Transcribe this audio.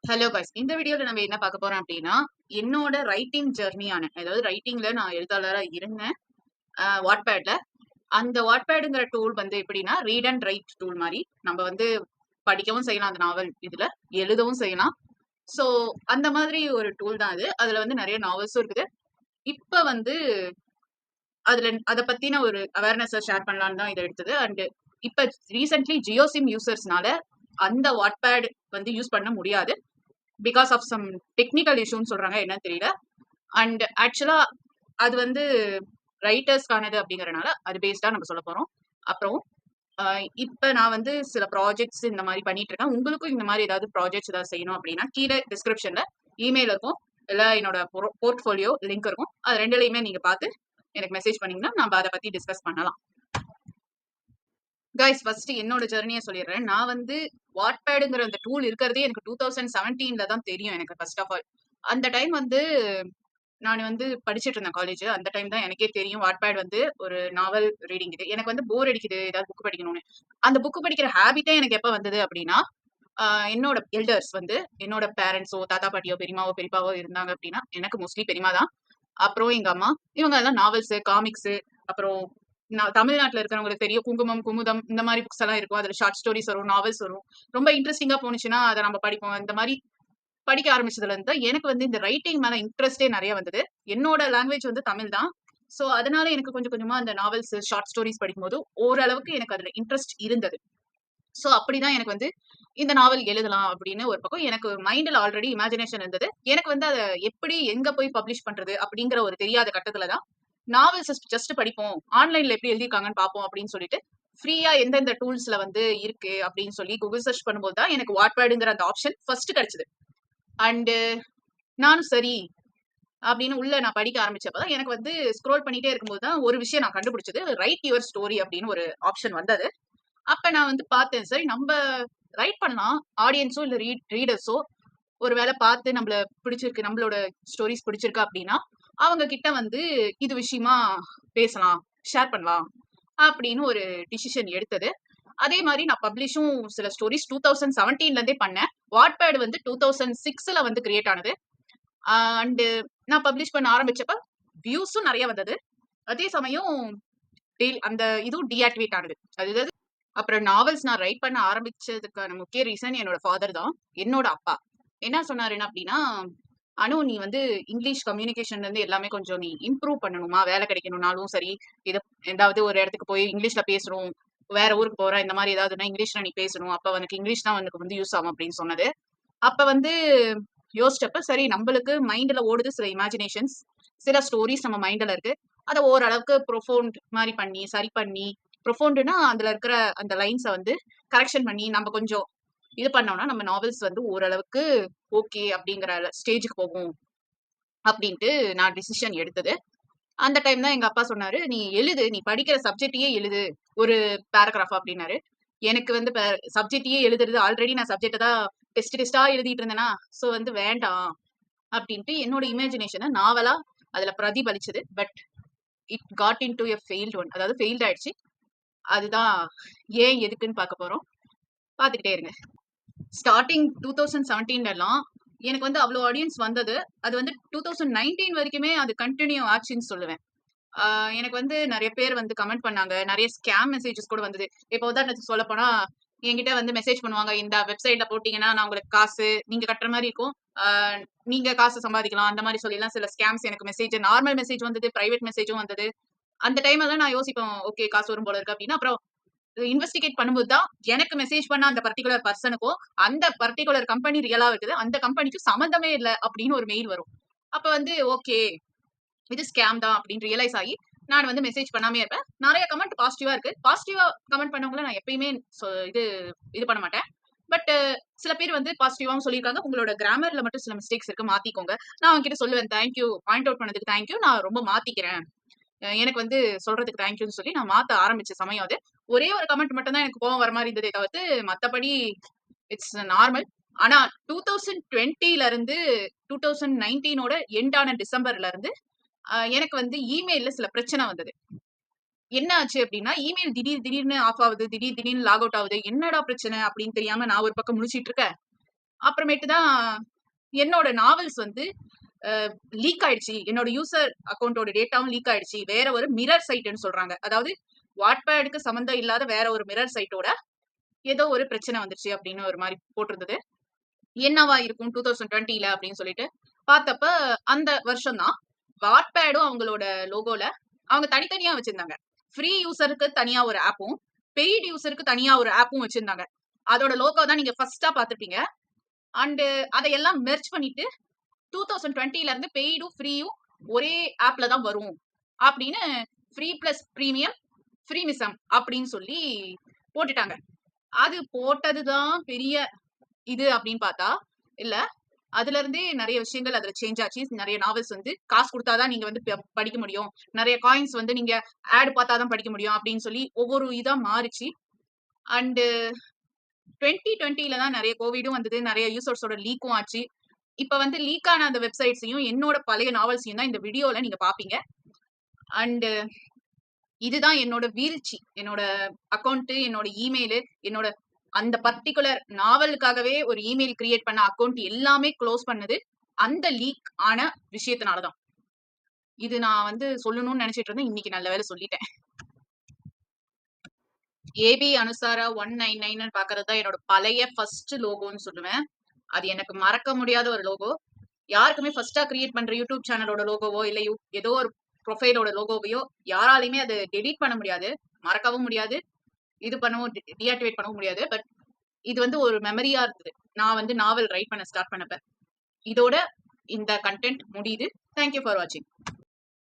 Hello guys, இந்த வீடியோல நம்ம என்ன பார்க்க போறோம் அப்படின்னா, என்னோட ரைட்டிங் ஜெர்னியான அதாவது ரைட்டிங்ல நான் எழுத்தாளரா இருந்தேன். வாட்பேட்ல. அந்த வாட்பேடுங்கிற டூல் வந்து எப்படின்னா, ரீட் அண்ட் ரைட் டூல் மாரி. நம்ம வந்து படிக்கவும் செய்யலாம் அந்த நாவல் இதுல, எழுதவும் செய்யலாம். ஸோ அந்த மாதிரி ஒரு டூல் தான் அது. அதுல வந்து நெறைய நாவல்ஸும் இருக்குது. இப்ப வந்து அதுல அத பத்தின ஒரு அவேர்னஸ ஷேர் பண்ணலான்னு தான் இத எடுத்தது. அண்ட் இப்ப ரீசென்ட்லி ஜியோ சிம் யூசர்ஸ்னால அந்த வாட்பேட் வந்து யூஸ் பண்ண முடியாது. பிகாஸ் ஆஃப் சம் டெக்னிக்கல் இஷ்யூன்னு சொல்றாங்க, என்னன்னு தெரியல. அண்ட் ஆக்சுவலா அது வந்து ரைட்டர்ஸ்க்கானது அப்படிங்கறனால அது பேஸ்டா நம்ம சொல்ல போறோம். அப்புறம் இப்ப நான் வந்து சில ப்ராஜெக்ட்ஸ் இந்த மாதிரி பண்ணிட்டு இருக்கேன். உங்களுக்கும் இந்த மாதிரி ஏதாவது ப்ராஜெக்ட்ஸ் ஏதாவது செய்யணும் அப்படின்னா கீழே டிஸ்கிரிப்ஷன்ல இமெயில் இருக்கும், இல்ல என்னோட போர்ட்ஃபோலியோ லிங்க் இருக்கும். அது ரெண்டுலையுமே நீங்க பார்த்து எனக்கு மெசேஜ் பண்ணீங்கன்னா நம்ம அதை பத்தி டிஸ்கஸ் பண்ணலாம். கைஸ், ஃபர்ஸ்ட் என்னோட ஜெர்னியை சொல்லிடுறேன். நான் வந்து வாட்பேடுங்கிற அந்த டூல் இருக்கிறதே எனக்கு 2017ல தான் தெரியும் எனக்கு. ஃபர்ஸ்ட் ஆஃப் ஆல் அந்த டைம் வந்து நான் வந்து படிச்சுட்டு இருந்தேன் காலேஜ். அந்த டைம் தான் எனக்கே தெரியும் வாட்பேட் வந்து ஒரு நாவல் ரீடிங் இது. எனக்கு வந்து போர் அடிக்குது, ஏதாவது புக் படிக்கணும்னு. அந்த புக் படிக்கிற ஹேபிட்டே எனக்கு எப்ப வந்தது அப்படின்னா, என்னோட எல்டர்ஸ் வந்து என்னோட பேரண்ட்ஸோ தாத்தா பாட்டியோ பெரியமாவோ பெரியப்பாவோ இருந்தாங்க அப்படின்னா, எனக்கு மோஸ்ட்லி பெரியமா தான். அப்புறம் எங்க அம்மா, இவங்க எல்லாம் நாவல்ஸ், காமிக்ஸ், அப்புறம் தமிழ்நாட்டுல இருக்கிறவங்களுக்கு தெரியும் குங்குமம், குமுதம் இந்த மாதிரி புக்ஸ் எல்லாம் இருக்கும். அதுல ஷார்ட் ஸ்டோரிஸ் வரும், நாவல்ஸ் வரும். ரொம்ப இன்ட்ரெஸ்டிங்கா போனுச்சுன்னா அதை நம்ம படிப்போம். இந்த மாதிரி படிக்க ஆரம்பிச்சதுல இருந்து தான் எனக்கு வந்து இந்த ரைட்டிங் மேல இன்ட்ரெஸ்டே நிறைய வந்தது. என்னோட லாங்குவேஜ் வந்து தமிழ் தான். சோ அதனால எனக்கு கொஞ்சம் கொஞ்சமா அந்த நாவல்ஸ், ஷார்ட் ஸ்டோரிஸ் படிக்கும்போது ஓரளவுக்கு எனக்கு அதுல இன்ட்ரெஸ்ட் இருந்தது. சோ அப்படிதான் எனக்கு வந்து இந்த நாவல் எழுதலாம் அப்படின்னு ஒரு பக்கம் எனக்கு மைண்ட்ல ஆல்ரெடி இமேஜினேஷன் இருந்தது. எனக்கு வந்து அதை எப்படி எங்க போய் பப்ளிஷ் பண்றது அப்படிங்கிற ஒரு தெரியாத கட்டத்துல தான் நாவல்ஸ் ஜஸ்ட் படிப்போம், ஆன்லைன்ல எப்படி எழுதியிருக்காங்கன்னு பார்ப்போம் அப்படின்னு சொல்லிட்டு ஃப்ரீயா எந்தெந்த டூல்ஸ்ல வந்து இருக்கு அப்படின்னு சொல்லி கூகுள் சர்ச் பண்ணும்போது தான் எனக்கு வாட்பேடுங்கிற அந்த ஆப்ஷன் ஃபர்ஸ்ட் கிடைச்சது. அண்டு நானும் சரி அப்படின்னு உள்ள நான் படிக்க ஆரம்பிச்சப்பதான் எனக்கு வந்து ஸ்க்ரோல் பண்ணிட்டே இருக்கும்போது தான் ஒரு விஷயம் நான் கண்டுபிடிச்சது. ரைட் யுவர் ஸ்டோரி அப்படின்னு ஒரு ஆப்ஷன் வந்தது. அப்ப நான் வந்து பார்த்தேன், சரி நம்ம ரைட் பண்ணலாம். ஆடியன்ஸோ இல்ல ரீடர்ஸோ ஒரு வேளை பார்த்து நம்மள பிடிச்சிருக்கு, நம்மளோட ஸ்டோரிஸ் பிடிச்சிருக்கு அப்படின்னா அவங்க கிட்ட வந்து இது விஷயமா பேசலாம், ஷேர் பண்ணலாம் அப்படின்னு ஒரு டிசிஷன் எடுத்தது. அதே மாதிரி நான் பப்ளிஷும் சில ஸ்டோரிஸ் 2017ல இருந்தே பண்ணேன். வாட்பேட் வந்து 2006ல வந்து கிரியேட் ஆனது. அண்டு நான் பப்ளிஷ் பண்ண ஆரம்பிச்சப்ப வியூஸும் நிறைய வந்தது. அதே சமயம் அந்த இதுவும் டீஆக்டிவேட் ஆனது. அது அப்புறம் நாவல்ஸ் நான் ரைட் பண்ண ஆரம்பிச்சதுக்கான முக்கிய ரீசன் என்னோட ஃபாதர் தான். என்னோட அப்பா என்ன சொன்னாருன்னா அப்படின்னா, அனு நீ வந்து இங்கிலீஷ் கம்யூனிகேஷன்ல இருந்து எல்லாமே கொஞ்சம் நீ இம்ப்ரூவ் பண்ணணுமா, வேலை கிடைக்கணும்னாலும் சரி, இத ஏதாவது ஒரு இடத்துக்கு போய் இங்கிலீஷ்ல பேசணும், வேற ஊருக்கு போற இந்த மாதிரி ஏதாவதுன்னா இங்கிலீஷ்ல நீ பேசணும், அப்ப உனக்கு இங்கிலீஷ் தான் உனக்கு வந்து யூஸ் ஆகும் அப்படின்னு சொன்னது. அப்ப வந்து யோசிச்சப்ப சரி நம்மளுக்கு மைண்ட்ல ஓடுது சில இமேஜினேஷன்ஸ், சில ஸ்டோரிஸ் நம்ம மைண்ட்ல இருக்கு. அதை ஓரளவுக்கு ப்ரொஃபவுண்ட் மாதிரி பண்ணி சரி பண்ணி, ப்ரொஃபவுண்ட்னா அதுல இருக்கிற அந்த லைன்ஸை வந்து கரெக்ஷன் பண்ணி நம்ம கொஞ்சம் இது பண்ணோம்னா நம்ம நாவல்ஸ் வந்து ஓரளவுக்கு ஓகே அப்படிங்கிற ஸ்டேஜுக்கு போகும் அப்படின்ட்டு நான் டிசிஷன் எடுத்தது. அந்த டைம் தான் எங்க அப்பா சொன்னாரு, நீ எழுது, நீ படிக்கிற சப்ஜெக்டையே எழுது ஒரு பேராகிராஃப் அப்படின்னாரு. எனக்கு வந்து சப்ஜெக்டையே எழுதுறது ஆல்ரெடி நான் சப்ஜெக்ட தான் டெஸ்டா எழுதிட்டு இருந்தேனா, சோ வந்து வேண்டாம் அப்படின்ட்டு என்னோட இமேஜினேஷனை நாவலா அதுல பிரதிபலிச்சது. But it got in to a failed one, அதாவது ஃபெயில்ட் ஆயிடுச்சு. அதுதான் ஏன் எதுக்குன்னு பார்க்க போறோம். பார்த்துக்கிட்டே இருங்க. ஸ்டார்டிங் 2017லாம் எனக்கு வந்து அவ்வளோ ஆடியன்ஸ் வந்தது. அது வந்து 2019 வரைக்குமே அது கண்டினியூ ஆச்சுன்னு சொல்லுவேன். எனக்கு வந்து நிறைய பேர் வந்து கமெண்ட் பண்ணாங்க. நிறைய ஸ்கேம் மெசேஜஸ் கூட வந்தது. இப்போ உதாரணத்துக்கு சொல்லப் போனா, என்கிட்ட வந்து மெசேஜ் பண்ணுவாங்க. இந்த வெப்சைட்ல போட்டீங்கன்னா, நான் உங்களுக்கு காசு நீங்க கட்டுற மாரி இருக்கும். ஆ நீங்க காசு சம்பாதிக்கலாம். அந்த மாரி சொல்லிலாம் சில ஸ்கேம்ஸ் எனக்கு மெசேஜ், நார்மல் மெசேஜ் வந்தது, பிரைவேட் மெசேஜும் வந்தது. அந்த டைம்ல தான் நான் யோசிப்பேன், ஓகே காசு வரும் போல இருக்கு அப்படின்னு. அப்புறம் இன்வெஸ்டிகேட் பண்ணும்போது தான் எனக்கு மெசேஜ் பண்ண அந்த பர்ட்டிகுலர் பர்சனுக்கும், அந்த பர்ட்டிகுலர் கம்பெனி ரியலா இருக்குது, அந்த கம்பெனிக்கும் சம்மந்தமே இல்ல அப்படின்னு ஒரு மெயில் வரும். அப்ப வந்து ஓகே இது ஸ்கேம் தான் அப்படின்னு ரியலைஸ் ஆகி நான் வந்து மெசேஜ் பண்ணாமே இருப்பேன். நிறைய கமெண்ட் பாசிட்டிவா இருக்கு. பாசிட்டிவா கமெண்ட் பண்ணவங்கள நான் எப்பயுமே இது இது பண்ண மாட்டேன். பட் சில பேர் வந்து பாசிட்டிவாவும் சொல்லியிருக்காங்க. உங்களோட கிராமர்ல மட்டும் சில மிஸ்டேக்ஸ் இருக்கு, மாத்திக்கோங்க. நான் அவங்க கிட்ட சொல்லுவேன், தேங்க்யூ பாயிண்ட் அவுட் பண்ணதுக்கு தேங்க்யூ, நான் ரொம்ப மாத்திக்கிறேன். எனக்கு வந்து சொல்றதுக்கு தேங்க்யூன்னு சொல்லி நான் மாத்த ஆரம்பிச்ச சமயம் அது. ஒரே ஒரு கமெண்ட் மட்டும் தான் எனக்கு கோவம் வர மாதிரி இருந்ததே தவிர்த்து மத்தபடி இட்ஸ் நார்மல். ஆனா 2020ல இருந்து 2019ஓட எண்ட் ஆன டிசம்பர்ல இருந்து எனக்கு வந்து இமெயில்ல சில பிரச்சனை வந்தது. என்ன ஆச்சு அப்படின்னா, இமெயில் திடீர்னு ஆஃப் ஆகுது, திடீர்னு லாக் அவுட் ஆகுது. என்னடா பிரச்சனை அப்படின்னு தெரியாம நான் ஒரு பக்கம் முழிச்சிட்டு இருக்கேன். அப்புறமேட்டு தான் என்னோட நாவல்ஸ் வந்து லீக் ஆயிடுச்சு. என்னோட யூசர் அக்கௌண்டோட டேட்டாவும் லீக் ஆயிடுச்சு. வேற ஒரு மிரர் சைட்ன்னு சொல்றாங்க. அதாவது வாட்பேடுக்கு சம்மந்தம் இல்லாத வேற ஒரு மிரர் சைட்டோட ஏதோ ஒரு பிரச்சனை வந்துருச்சு அப்படின்னு ஒரு மாதிரி போட்டிருந்தது. என்னவா இருக்கும் 2020ல அப்படின்னு சொல்லிட்டு பார்த்தப்ப அந்த வருஷம் தான் வாட்பேடும் அவங்களோட லோகோல அவங்க தனித்தனியா வச்சிருந்தாங்க. ஃப்ரீ யூசருக்கு தனியா ஒரு ஆப்பும் பெய்டு யூசருக்கு தனியா ஒரு ஆப்பும் வச்சிருந்தாங்க. அதோட லோகோ தான் நீங்க ஃபர்ஸ்டா பார்த்திருப்பீங்க. அண்ட் அதையெல்லாம் மெர்ஜ் பண்ணிட்டு 2020ல இருந்து பெய்டும் ஃப்ரீயும் ஒரே ஆப்ல தான் வரும் அப்படின்னு ஃப்ரீ பிளஸ் பிரீமியம் ஃப்ரீமிசம் அப்படின்னு சொல்லி போட்டுட்டாங்க. அது போட்டதுதான் பெரிய இது அப்படின்னு பார்த்தா இல்ல, அதுல இருந்தே நிறைய விஷயங்கள் அதுல சேஞ்ச் ஆச்சு. நிறைய நாவல்ஸ் வந்து காசு கொடுத்தாதான் நீங்க வந்து படிக்க முடியும், நிறைய காயின்ஸ் வந்து நீங்க ஆட் பார்த்தாதான் படிக்க முடியும் அப்படின்னு சொல்லி ஒவ்வொரு இதா மாறிச்சு. அண்ட் 2020ல தான் நிறைய கோவிடும் வந்தது, நிறைய யூசர்ஸோட லீக்கும் ஆச்சு. இப்ப வந்து லீக் ஆன அந்த வெப்சைட்ஸையும் என்னோட பழைய நாவல்ஸையும் தான் இந்த வீடியோல நீங்க பாப்பீங்க. அண்ட் இதுதான் என்னோட வீழ்ச்சி. என்னோட அக்கௌண்ட், என்னோட இமெயில், என்னோட அந்த பர்டிகுலர் நாவலுக்காகவே ஒரு இமெயில் கிரியேட் பண்ண அக்கௌண்ட் எல்லாமே க்ளோஸ் பண்ணது அந்த லீக் ஆன விஷயத்தினாலதான். இது நான் வந்து சொல்லணும்னு நினைச்சிட்டு இருந்தேன். இன்னைக்கு நல்ல வேலை சொல்லிட்டேன். ஏபி அனுசாரா 199 பாக்குறது தான் என்னோட பழைய ஃபர்ஸ்ட் லோகோன்னு சொல்லுவேன். அது எனக்கு மறக்க முடியாத ஒரு லோகோ. யாருக்குமே ஃபர்ஸ்டா கிரியேட் பண்ற யூடியூப் சேனலோட லோகோவோ இல்ல ஏதோ ஒரு ப்ரொஃபைலோட லோகோவையோ யாராலையுமே அது டெலீட் பண்ண முடியாது, மறக்கவும் முடியாது, இது பண்ணவும் டீஆக்டிவேட் பண்ணவும் முடியாது. பட் இது வந்து ஒரு மெமரியா இருக்குது. நான் வந்து நாவல் ரைட் பண்ண ஸ்டார்ட் பண்ணப்ப. இதோட இந்த கண்டென்ட் முடியுது. தேங்க்யூ ஃபார் வாட்சிங்.